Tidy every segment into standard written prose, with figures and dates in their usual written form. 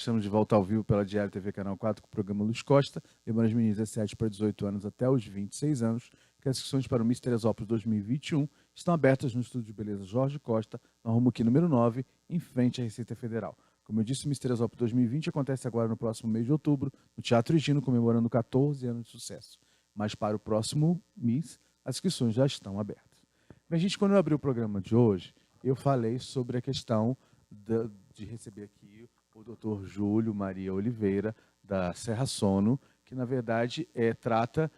estamos de volta ao vivo pela Diário TV Canal 4 com o programa Luz Costa. Lembrando as meninas 17 para 18 anos até os 26 anos, que as inscrições para o Miss Teresópolis 2021 estão abertas no Estúdio de Beleza Jorge Costa, na Rua Muqui número 9, em frente à Receita Federal. Como eu disse, o Miss Teresópolis 2020 acontece agora no próximo mês de outubro, no Teatro Higino, comemorando 14 anos de sucesso. Mas para o próximo Miss, as inscrições já estão abertas. Bem, gente, quando eu abri o programa de hoje, eu falei sobre a questão de receber aqui o Dr. Júlio Maria Oliveira, da Serra Sono, que, na verdade, trata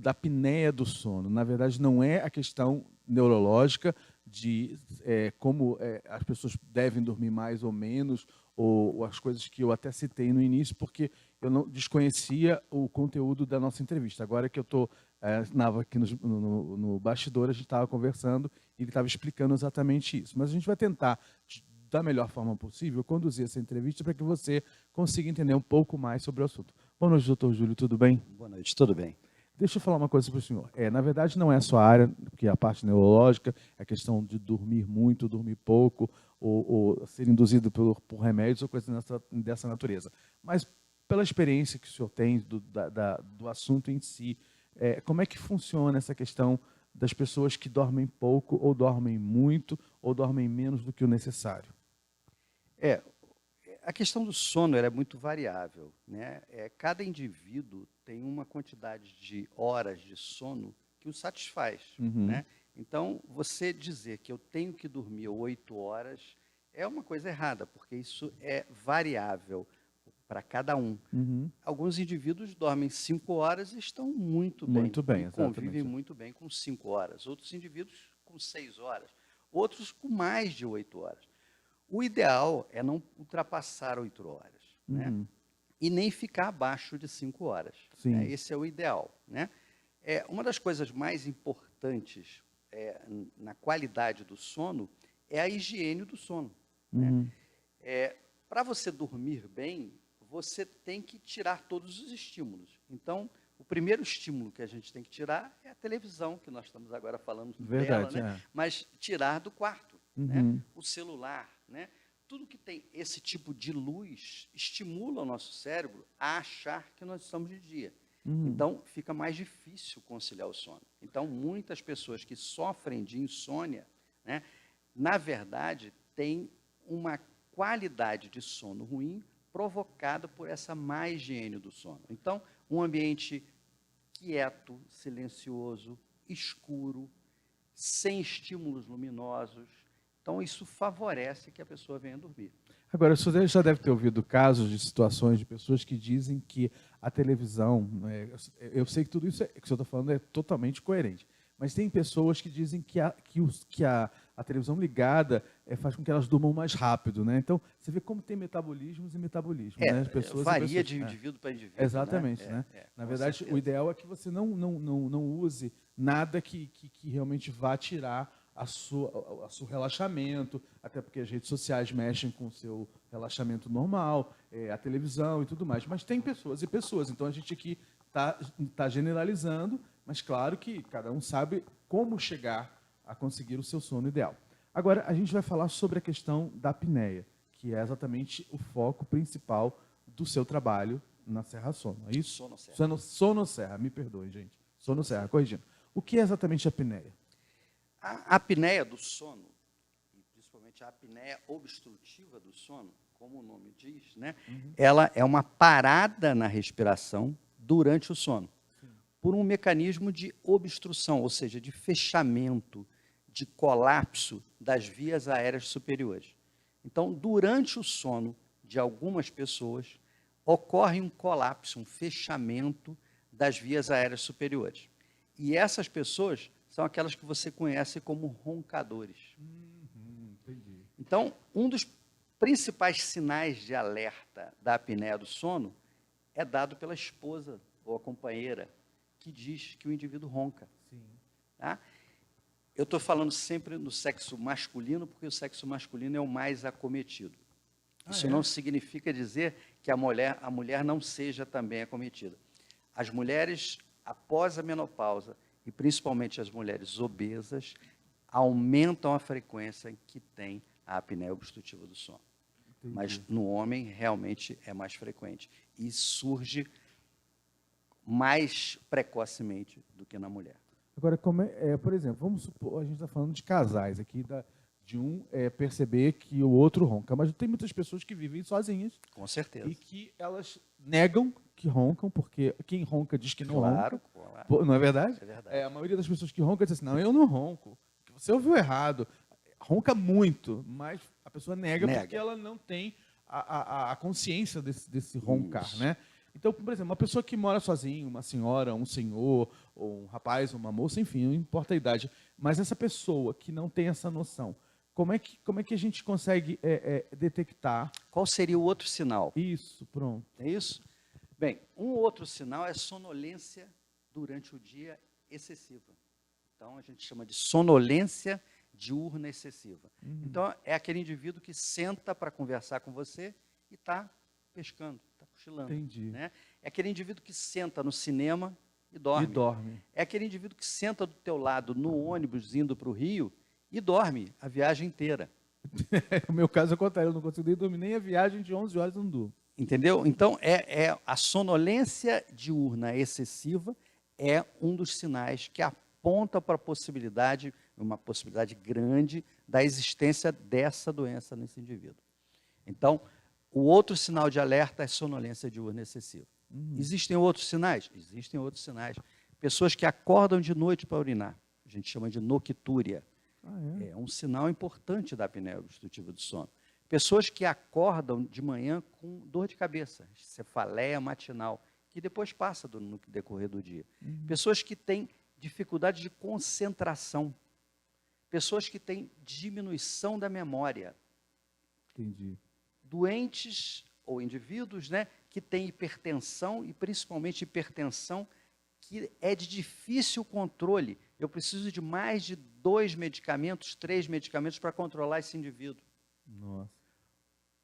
da apneia do sono. Na verdade, não é a questão neurológica de como as pessoas devem dormir mais ou menos, ou as coisas que eu até citei no início, porque eu não desconhecia o conteúdo da nossa entrevista. Agora que eu estou aqui no bastidor, a gente estava conversando e ele estava explicando exatamente isso. Mas a gente vai tentar, da melhor forma possível, conduzir essa entrevista para que você consiga entender um pouco mais sobre o assunto. Boa noite, doutor Júlio, tudo bem? Boa noite, tudo bem. Deixa eu falar uma coisa para o senhor. Na verdade, não é a sua área, que é a parte neurológica, é a questão de dormir muito, dormir pouco, ou ser induzido por remédios ou coisas dessa natureza. Mas, pela experiência que o senhor tem do assunto em si, como é que funciona essa questão das pessoas que dormem pouco, ou dormem muito, ou dormem menos do que o necessário? A questão do sono é muito variável, né? Cada indivíduo tem uma quantidade de horas de sono que o satisfaz, né? Então, você dizer que eu tenho que dormir 8 horas é uma coisa errada, porque isso é variável para cada um. Alguns indivíduos dormem 5 horas e estão muito bem, e convivem muito bem com 5 horas. Outros indivíduos com 6 horas, outros com mais de 8 horas. O ideal é não ultrapassar 8 horas, né? E nem ficar abaixo de 5 horas. Né? Esse é o ideal. Né? Uma das coisas mais importantes na qualidade do sono é a higiene do sono. Né? Para você dormir bem, você tem que tirar todos os estímulos. Então, o primeiro estímulo que a gente tem que tirar é a televisão, que nós estamos agora falando dela, né? Mas tirar do quarto. Né? O celular, né? Tudo que tem esse tipo de luz estimula o nosso cérebro a achar que nós estamos de dia. Então, fica mais difícil conciliar o sono. Então, muitas pessoas que sofrem de insônia, né, na verdade, têm uma qualidade de sono ruim provocada por essa má higiene do sono. Então, um ambiente quieto, silencioso, escuro, sem estímulos luminosos. Então, isso favorece que a pessoa venha dormir. Agora, você já deve ter ouvido casos de situações de pessoas que dizem que a televisão... eu sei que tudo isso que o senhor está falando é totalmente coerente, mas tem pessoas que dizem que a televisão ligada faz com que elas durmam mais rápido. Né? Então, você vê como tem metabolismos e metabolismos. Né? As pessoas varia de indivíduo para indivíduo. Exatamente. Né? Na verdade, certeza. O ideal é que você não use nada que realmente vá tirar a seu relaxamento, até porque as redes sociais mexem com o seu relaxamento normal, a televisão e tudo mais. Mas tem pessoas e pessoas, então a gente aqui está generalizando, mas claro que cada um sabe como chegar a conseguir o seu sono ideal. Agora, a gente vai falar sobre a questão da apneia, que é exatamente o foco principal do seu trabalho na Serra Sono, é isso? Sonosserra. Sonosserra, me perdoe, gente. Sonosserra, corrigindo. O que é exatamente a apneia? A apneia do sono, e principalmente a apneia obstrutiva do sono, como o nome diz, né? Ela é uma parada na respiração durante o sono, por um mecanismo de obstrução, ou seja, de fechamento, de colapso das vias aéreas superiores. Então, durante o sono de algumas pessoas, ocorre um colapso, um fechamento das vias aéreas superiores. E essas pessoas são aquelas que você conhece como roncadores. Entendi. Então, um dos principais sinais de alerta da apneia do sono é dado pela esposa ou a companheira, que diz que o indivíduo ronca. Tá? Eu estou falando sempre no sexo masculino, porque o sexo masculino é o mais acometido. Isso não significa dizer que a mulher não seja também acometida. As mulheres, após a menopausa, e principalmente as mulheres obesas, aumentam a frequência em que tem a apneia obstrutiva do sono. mas no homem realmente é mais frequente e surge mais precocemente do que na mulher. Agora, por exemplo, vamos supor, a gente está falando de casais aqui, de um perceber que o outro ronca, mas tem muitas pessoas que vivem sozinhas. Com certeza. E que elas negam que roncam, porque quem ronca diz que não ronca. Claro. Não é verdade? É verdade. A maioria das pessoas que roncam diz assim, não, eu não ronco. Você ouviu errado. Ronca muito, mas a pessoa nega. Porque ela não tem a consciência desse roncar, Isso. né? Então, por exemplo, uma pessoa que mora sozinha, uma senhora, um senhor, ou um rapaz, uma moça, enfim, não importa a idade, mas essa pessoa que não tem essa noção, como é que a gente consegue detectar? Qual seria o outro sinal? Isso, pronto. É isso? Bem, um outro sinal é sonolência durante o dia excessiva. Então, a gente chama de sonolência diurna excessiva. Então, é aquele indivíduo que senta para conversar com você e está pescando, está cochilando. Entendi. Né? É aquele indivíduo que senta no cinema e dorme. É aquele indivíduo que senta do teu lado no ônibus indo para o Rio e dorme a viagem inteira. No meu caso, é o contrário. Eu não consigo nem dormir, nem a viagem de 11 horas eu não durmo. Entendeu? Então, a sonolência diurna excessiva é um dos sinais que aponta para uma possibilidade grande da existência dessa doença nesse indivíduo. Então, o outro sinal de alerta é sonolência diurna excessiva. Existem outros sinais? Existem outros sinais. Pessoas que acordam de noite para urinar, a gente chama de noctúria. É um sinal importante da apneia obstrutiva do sono. Pessoas que acordam de manhã com dor de cabeça, cefaleia matinal, que depois passa no decorrer do dia. Pessoas que têm dificuldade de concentração. Pessoas que têm diminuição da memória. Entendi. Doentes ou indivíduos, né, que têm hipertensão e principalmente hipertensão que é de difícil controle. Eu preciso de mais de 2 medicamentos, 3 medicamentos para controlar esse indivíduo. Nossa.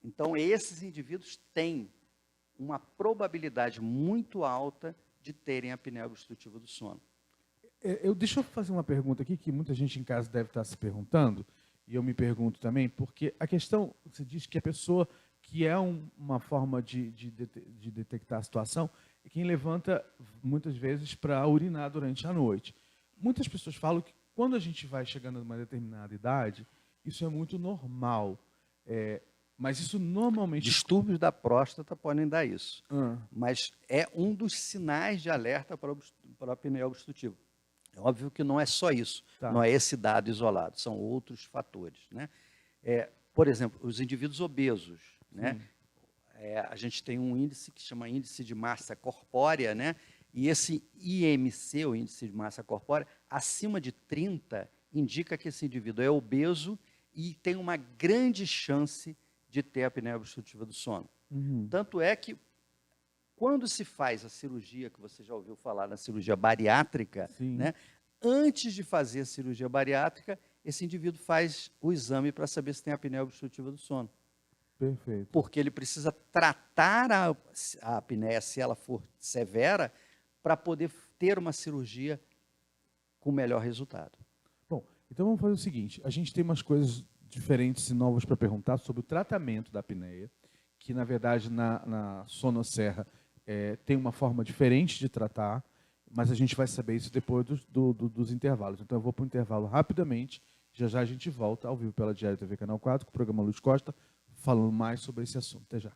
Então, esses indivíduos têm uma probabilidade muito alta de terem apneia obstrutiva do sono. Deixa eu fazer uma pergunta aqui, que muita gente em casa deve estar se perguntando, e eu me pergunto também, porque a questão, você diz que a pessoa que é uma forma de detectar a situação, é quem levanta, muitas vezes, para urinar durante a noite. Muitas pessoas falam que quando a gente vai chegando a uma determinada idade, isso é muito normal. Mas isso normalmente... Distúrbios da próstata podem dar isso. Mas é um dos sinais de alerta para a apneia obstrutiva. É óbvio que não é só isso. Tá. Não é esse dado isolado. São outros fatores. Né? Por exemplo, os indivíduos obesos. Né? A gente tem um índice que se chama índice de massa corpórea, né? E esse IMC, o índice de massa corpórea, acima de 30, indica que esse indivíduo é obeso e tem uma grande chance de ter apneia obstrutiva do sono. Tanto é que, quando se faz a cirurgia, que você já ouviu falar na cirurgia bariátrica, né, antes de fazer a cirurgia bariátrica, esse indivíduo faz o exame para saber se tem apneia obstrutiva do sono. Perfeito. Porque ele precisa tratar a apneia, se ela for severa, para poder ter uma cirurgia com melhor resultado. Bom, então vamos fazer o seguinte, a gente tem umas coisas diferentes e novas para perguntar sobre o tratamento da apneia, que na verdade na sonosserra tem uma forma diferente de tratar, mas a gente vai saber isso depois dos intervalos. Então eu vou para o intervalo rapidamente, já a gente volta ao vivo pela Diário TV Canal 4, com o programa Luiz Costa, falando mais sobre esse assunto. Até já.